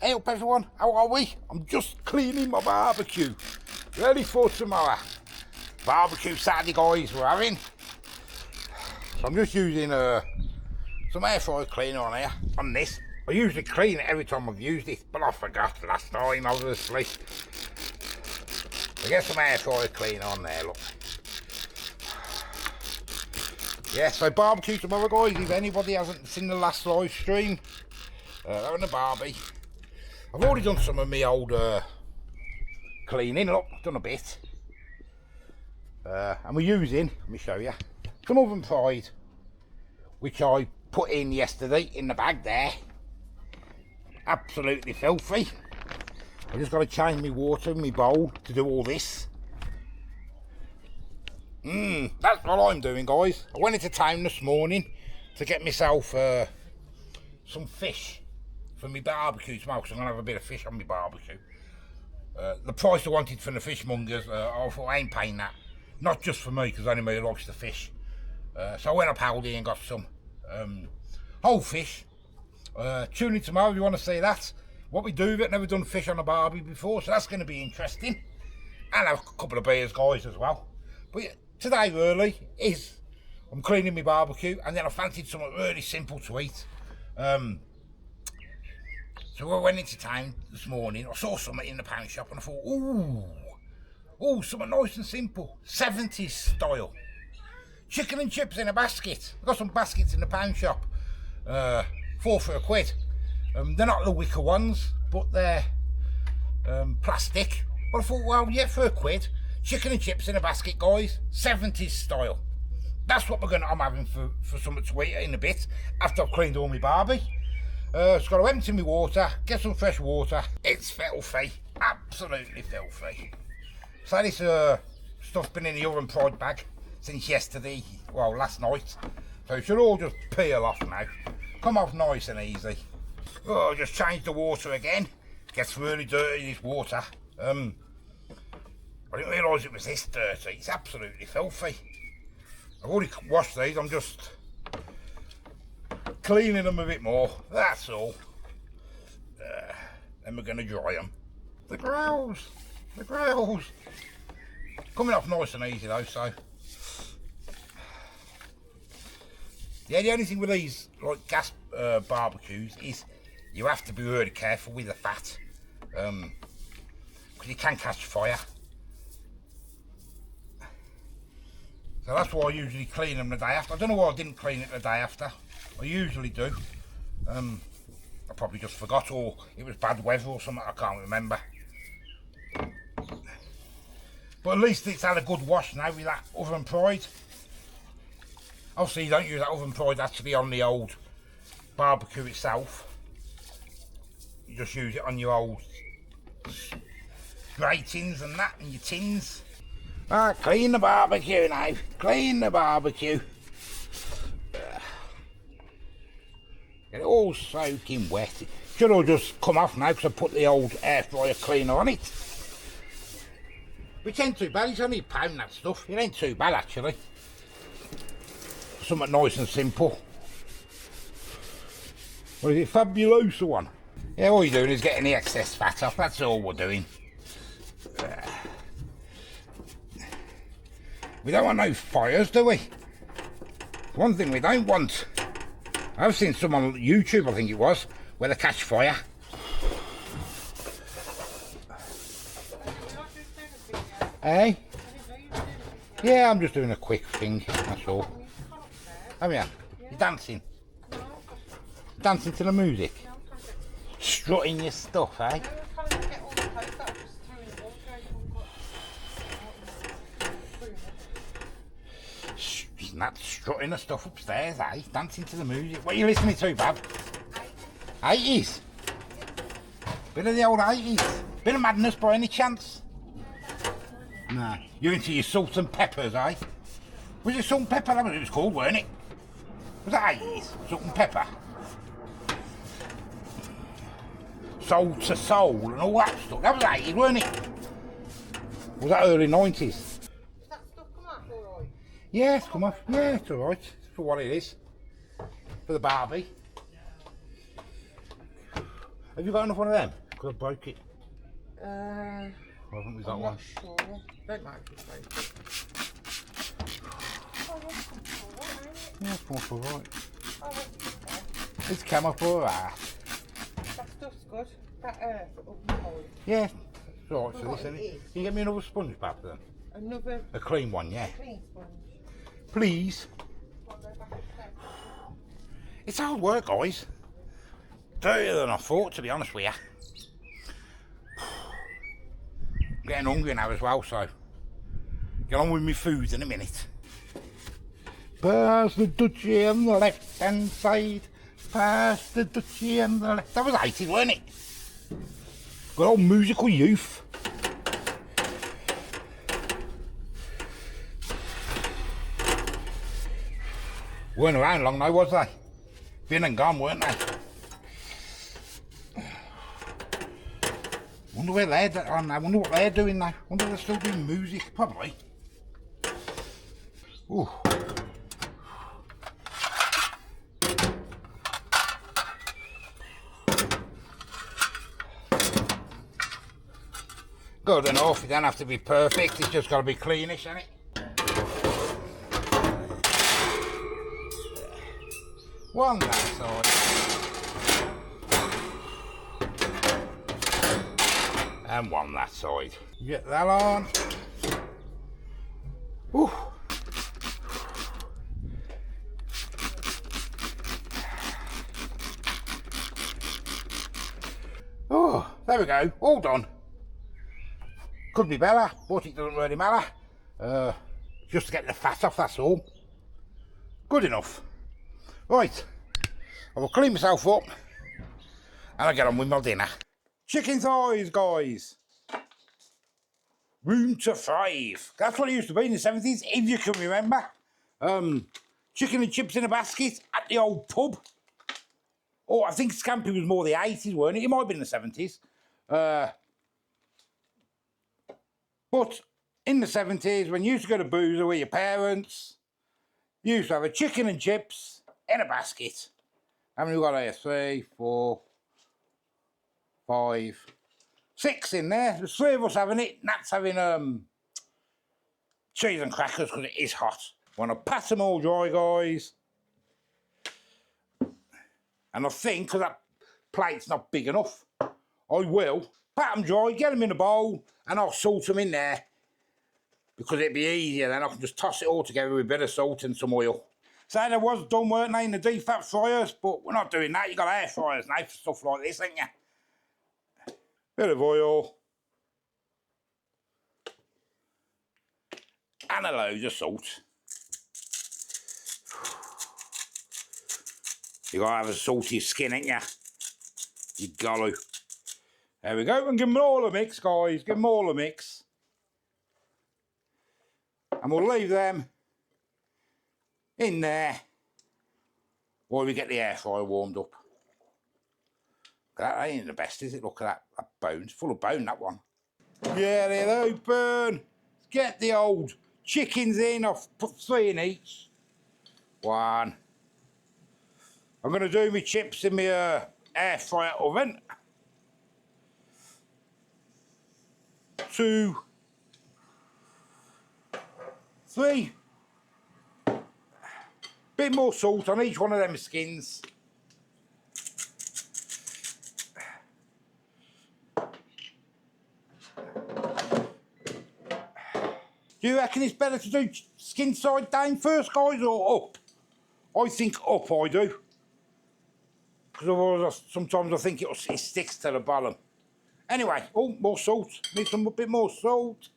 Hey up everyone, how are we? I'm just cleaning my barbecue. Ready for tomorrow. Barbecue Saturday guys we're having. So I'm just using some air fryer cleaner on here, on this. I usually clean it every time I've used it, but I forgot last time obviously. So get some air fryer cleaner on there, look. Yeah, so barbecue tomorrow guys, if anybody hasn't seen the last live stream, having a barbie. I've already done some of my old cleaning, look, I've done a bit. And we're using, let me show you, some oven pride, which I put in yesterday in the bag there. Absolutely filthy. I just got to change my water in my bowl to do all this. That's what I'm doing guys. I went into town this morning to get myself some fish for my barbecue tomorrow, because I'm going to have a bit of fish on my barbecue. The price I wanted from the fishmongers, I thought I ain't paying that. Not just for me, because only me likes the fish. So I went up Aldi and got some whole fish. Tune in tomorrow if you want to see that. What we do with it, never done fish on a barbie before, so that's going to be interesting. And have a couple of beers guys as well. But yeah, today really is, I'm cleaning my barbecue, and then I fancied something really simple to eat. So I went into town this morning, I saw something in the pound shop and I thought, ooh, something nice and simple, 70s style. Chicken and chips in a basket. I've got some baskets in the pound shop, 4 for £1. They're not the wicker ones, but they're plastic. But I thought, well, yeah, for £1, chicken and chips in a basket, guys, 70s style. That's what I'm having for something to eat in a bit, after I've cleaned all my barbie. Just got to empty my water, get some fresh water. It's filthy, absolutely filthy. So this stuff's been in the oven pride bag since yesterday, well last night. So it should all just peel off now. Come off nice and easy. Oh, just change the water again. Gets really dirty, this water. I didn't realise it was this dirty. It's absolutely filthy. I've already washed these, I'm just cleaning them a bit more, that's all. Then we're going to dry them. The grills. Coming off nice and easy though, so. Yeah, the only thing with these like gas barbecues is you have to be really careful with the fat, because you can catch fire. So that's why I usually clean them the day after. I don't know why I didn't clean it the day after. I usually do. I probably just forgot, or it was bad weather or something, I can't remember. But at least it's had a good wash now with that oven pride. Obviously you don't use that oven pride actually on the old barbecue itself. You just use it on your old gratings and that, and your tins. Right, clean the barbecue now, clean the barbecue. Get it all soaking wet. It should all just come off now because I put the old air fryer cleaner on it. Which ain't too bad, it's only a pound that stuff. It ain't too bad actually. Something nice and simple. What is it, Fabulosa one? Yeah, all you're doing is getting the excess fat off, that's all we're doing. We don't want no fires, do we? One thing we don't want. I've seen some on YouTube, I think it was, where they catch fire. Hey? Yeah, I'm just doing a quick thing, that's all. Oh yeah, you're dancing. Dancing to the music. Strutting your stuff, eh? Isn't that strutting the stuff upstairs, eh? Dancing to the music. What are you listening to, Bab? 80s? Bit of the old 80s. Bit of Madness by any chance? Nah. You're into your salt and peppers, eh? Was it salt and pepper? That was what it was called, weren't it? Was that 80s? Salt and pepper? Soul to Soul and all that stuff. That was 80s, weren't it? Was that early 90s? Yeah, it's come off. Yeah, it's alright. For what it is. For the Barbie. Have you got enough one of them? Because I broke it. I haven't we got I'm one? not sure. Don't like it, break it. Oh, that's alright, ain't it? Yeah, come up alright. Oh, that's good then. It's come up alright. That stuff's good. That earth up the hole. Yeah, it's alright for What this, isn't it it? is. Can you get me another sponge bath then? Another A clean one, yeah. clean sponge. Please. I'll go back upstairs. It's hard work, guys. Dirtier than I thought, to be honest with you. I'm getting hungry now as well, so get on with my food in a minute. Pass the duchy on the left hand side. Pass the duchy on the left. That was 80s, wasn't it? Good old musical youth. Weren't around long though, was they? Been and gone, weren't they? Wonder where they're on. I wonder what they're doing now. Wonder if they're still doing music. Probably. Ooh. Good enough. It don't have to be perfect. It's just got to be cleanish, hasn't it? One that side. And one that side. Get that on. Ooh. Oh, there we go. All done. Could be better, but it doesn't really matter. Just to get the fat off, that's all. Good enough. Right, I will clean myself up and I'll get on with my dinner. Chicken thighs, guys. Room to 5. That's what it used to be in the 70s, if you can remember. Chicken and chips in a basket at the old pub. Oh, I think Scampi was more the 80s, weren't it? It might have been the 70s. But in the 70s, when you used to go to Boozer with your parents, you used to have a chicken and chips in a basket. How many we got here? 3, 4, 5, 6 in there. There's 3 of us having it. Nat's having cheese and crackers because it is hot. Want to pat them all dry, guys. And I think, because that plate's not big enough, I will pat them dry, get them in a bowl, and I'll salt them in there. Because it'd be easier, then I can just toss it all together with a bit of salt and some oil. So there was done, weren't they, in the deep fat fryers, but we're not doing that. You've got air fryers now for stuff like this, ain't you? Bit of oil. And a load of salt. You gotta have a salty skin, ain't you? You gotta. There we go, and give them all a mix, guys. Give them all a mix. And we'll leave them in there while we get the air fryer warmed up. That ain't the best, is it? Look at that bone. It's full of bone, that one. Get it open. Let's get the old chickens in. I've put 3 in each. 1. I'm going to do my chips in my air fryer oven. 2, 3. Bit more salt on each one of them skins. Do you reckon it's better to do skin side down first, guys, or up? I think up, I do. Because otherwise, sometimes I think it sticks to the bottom. Anyway, oh, more salt. Need some bit more salt.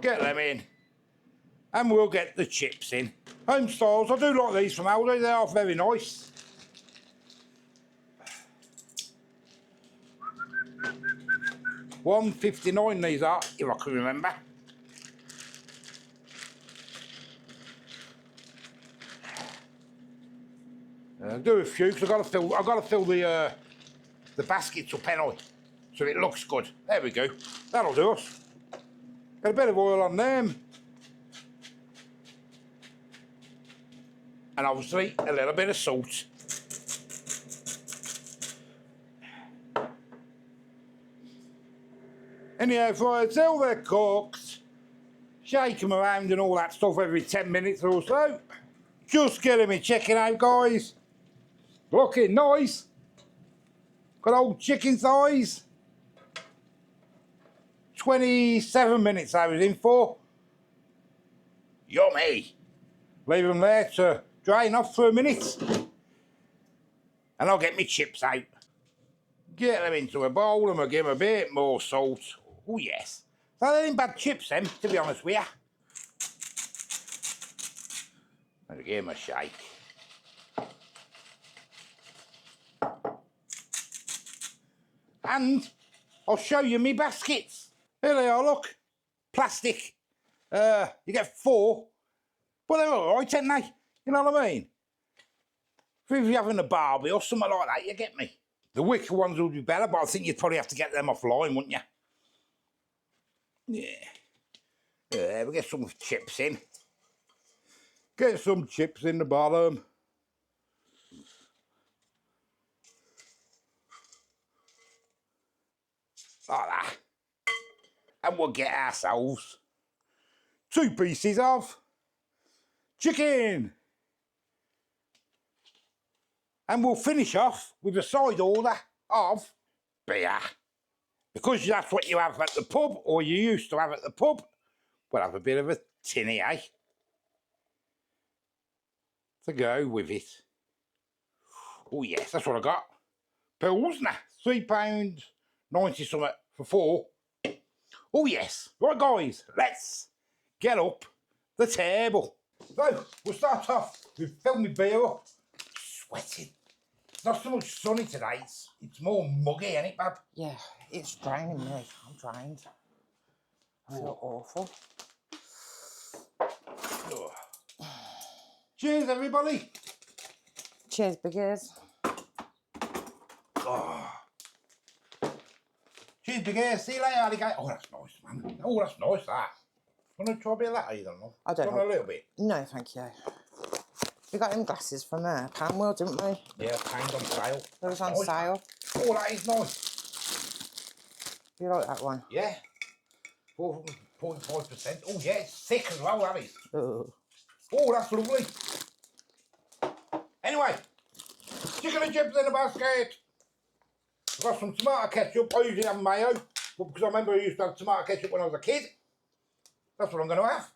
Get them in. And we'll get the chips in. Home styles, I do like these from Aldi, they are very nice. £1.59 these are, if I can remember. Do a few because I've got to fill the baskets up anyway, so it looks good. There we go. That'll do us. Got a bit of oil on them. And obviously a little bit of salt. Anyhow, for until they're cooked, shake them around and all that stuff every 10 minutes or so. Just getting me chicken out, guys. Looking nice. Got old chicken thighs. 27 minutes I was in for. Yummy. Leave them there to drain off for a minute. And I'll get my chips out. Get them into a bowl and we'll give them a bit more salt. Oh yes. So they ain't bad chips then, to be honest with you. And give them a shake. And I'll show you me baskets. Here they are, look. Plastic. You get 4. But they're all right, ain't they? You know what I mean? If you're having a barbie or something like that, you get me. The wicker ones would be better, but I think you'd probably have to get them offline, wouldn't you? Yeah. Yeah, we'll get some chips in. Get some chips in the bottom. Like that. And we'll get ourselves 2 pieces of chicken. And we'll finish off with a side order of beer. Because that's what you have at the pub, or you used to have at the pub. We'll have a bit of a tinny, eh? To go with it. Oh yes, that's what I got. Pilsner, £3.90 something for 4. Oh yes. Right guys, let's get up the table. So, we'll start off with filling my beer up. Sweating. It's not so much sunny today, it's more muggy, ain't it, Bab? Yeah, it's draining me. I'm drained. I feel awful. Oh. Cheers, everybody. Cheers, big ears. Oh. Cheers, big air. See you later, alligator. Oh, that's nice, man. Oh, that's nice, that. Want to try a bit of that, either? No? I don't know. A little bit? No, thank you. We got them glasses from Panwell, didn't we? Yeah, pound on sale. It was on nice, sale. That. Oh, that is nice. You like that one? Yeah. 4.5%. Oh, yeah, it's thick as well, that is. Oh. Oh, that's lovely. Anyway, chicken and chips in the basket. I've got some tomato ketchup. I usually have mayo, but because I remember I used to have tomato ketchup when I was a kid, that's what I'm going to have.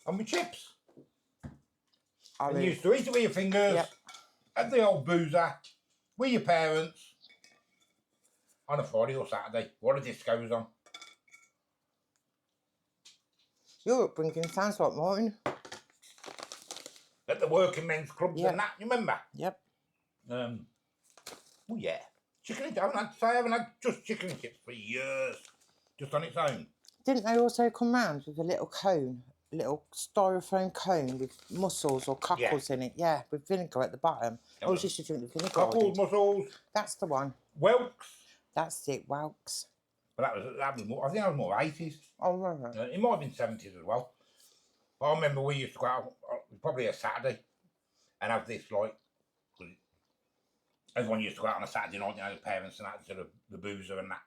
And my chips. And you used to eat it with your fingers, yep. At the old boozer, with your parents, on a Friday or Saturday, while the disco's on. Your upbringing sounds like mine. At the working men's clubs yep. and that, you remember? Yep. Oh yeah. Chicken and chips. I haven't had just chicken and chips for years. Just on its own. Didn't they also come round with a little cone? A little styrofoam cone with mussels or cockles in it? Yeah, with vinegar at the bottom. I was used to drink the vinegar. Cockles, mussels. That's the one. Whelks. That's it, Whelks. But that was more, I think that was more 80s. Oh, right. It might have been 70s as well. But I remember we used to go out, probably a Saturday, and have this, like, everyone used to go out on a Saturday night, you know, the parents and that, to the boozer and that.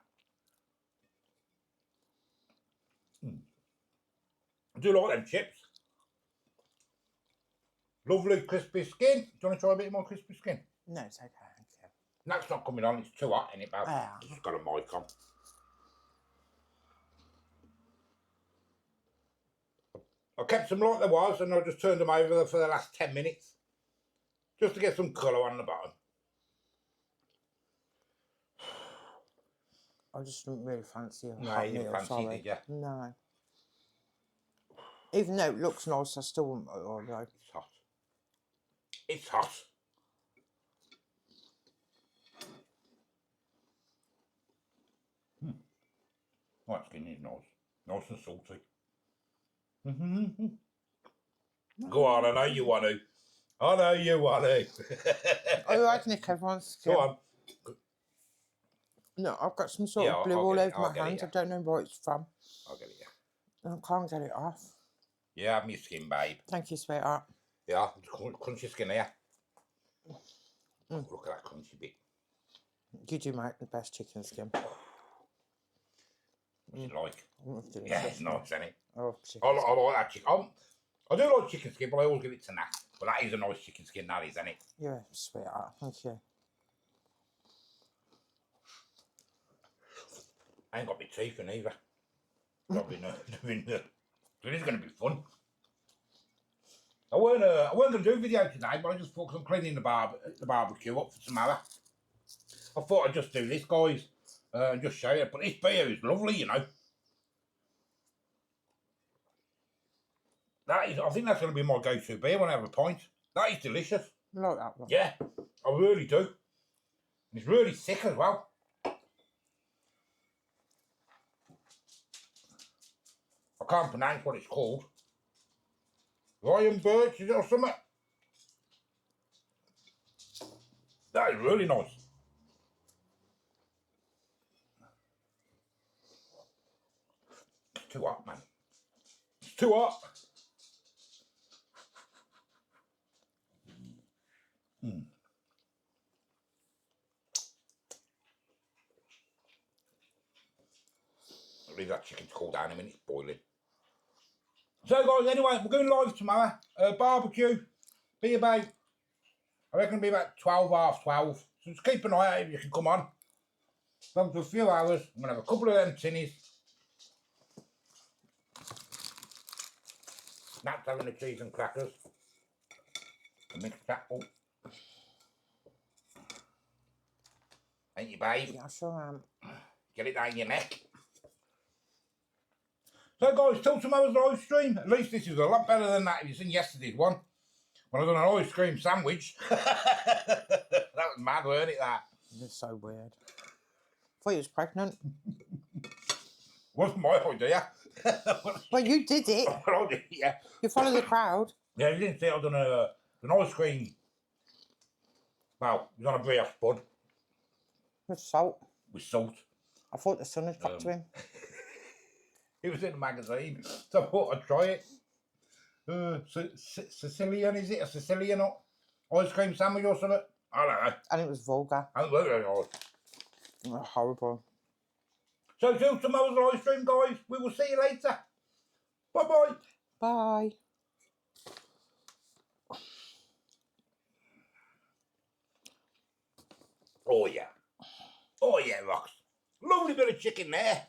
I do like them chips. Lovely crispy skin. Do you want to try a bit more crispy skin? No, it's okay, thank you. That's not coming on, it's too hot, ain't it, Bab? Yeah. I've just got a mic on. I kept them like they was, and I just turned them over for the last 10 minutes. Just to get some colour on the bottom. I just didn't really fancy a No, hot you didn't meal, fancy sorry. it, did you? No. Even though it looks nice, I still wouldn't. It's hot. It's hot. Oh, that skin is nice. Nice and salty. Go on, I know you want to. I know you want to. I like Nick everyone's skin. Go on. No, I've got some sort of blue all over my hands. I don't know where it's from. I'll get it, yeah. And I can't get it off. Yeah, have me skin, babe. Thank you, sweetheart. Yeah, crunchy skin here. Look at that crunchy bit. You do make the best chicken skin. What's it like? Delicious. Yeah, it's nice, isn't it? Oh, I like that chicken. I do like chicken skin, but I always give it to Nat. But that is a nice chicken skin, that is, isn't it? Yeah, sweetheart. Thank you. I ain't got my teeth in either. It is going to be fun. I weren't going to do a video today, but I just thought, 'cause I'm cleaning the barbecue up for tomorrow. I thought I'd just do this, guys, and just show you. But this beer is lovely, you know. That is, I think that's going to be my go-to beer when I have a pint. That is delicious. I like that one. Yeah, I really do. And it's really thick as well. I can't pronounce what it's called. Ryan Birch, is it, or something? That is really nice. It's too hot, man. It's too hot. I'll leave that chicken to cool down a minute, it's boiling. So guys, anyway, we're going live tomorrow. Barbecue, be about, I reckon it'll be about 12, half 12. So just keep an eye out if you can come on. Come for a few hours. I'm going to have a couple of them tinnies. Nat's having the cheese and crackers. And mix that up. Ain't you, babe? Yeah, I sure am. Get it down your neck. So guys, till tomorrow's live stream. At least this is a lot better than that if you've seen yesterday's one. When I done an ice cream sandwich. That was mad, weren't it, that? It's so weird. Thought you was pregnant. Wasn't my idea. Well, you did it. Well, I did, yeah. You follow the crowd. Yeah, you didn't see I done an ice cream. Well, it was on a brioche bun. With salt. With salt. I thought the sun had got to him. It was in the magazine, so I thought I'd try it. Sicilian, is it? A Sicilian ice cream sandwich or something? I don't know. And it was vulgar. I don't know. Oh, horrible. So till tomorrow's live stream, guys. We will see you later. Bye-bye. Bye. Oh, yeah. Oh, yeah, rocks. Lovely bit of chicken there.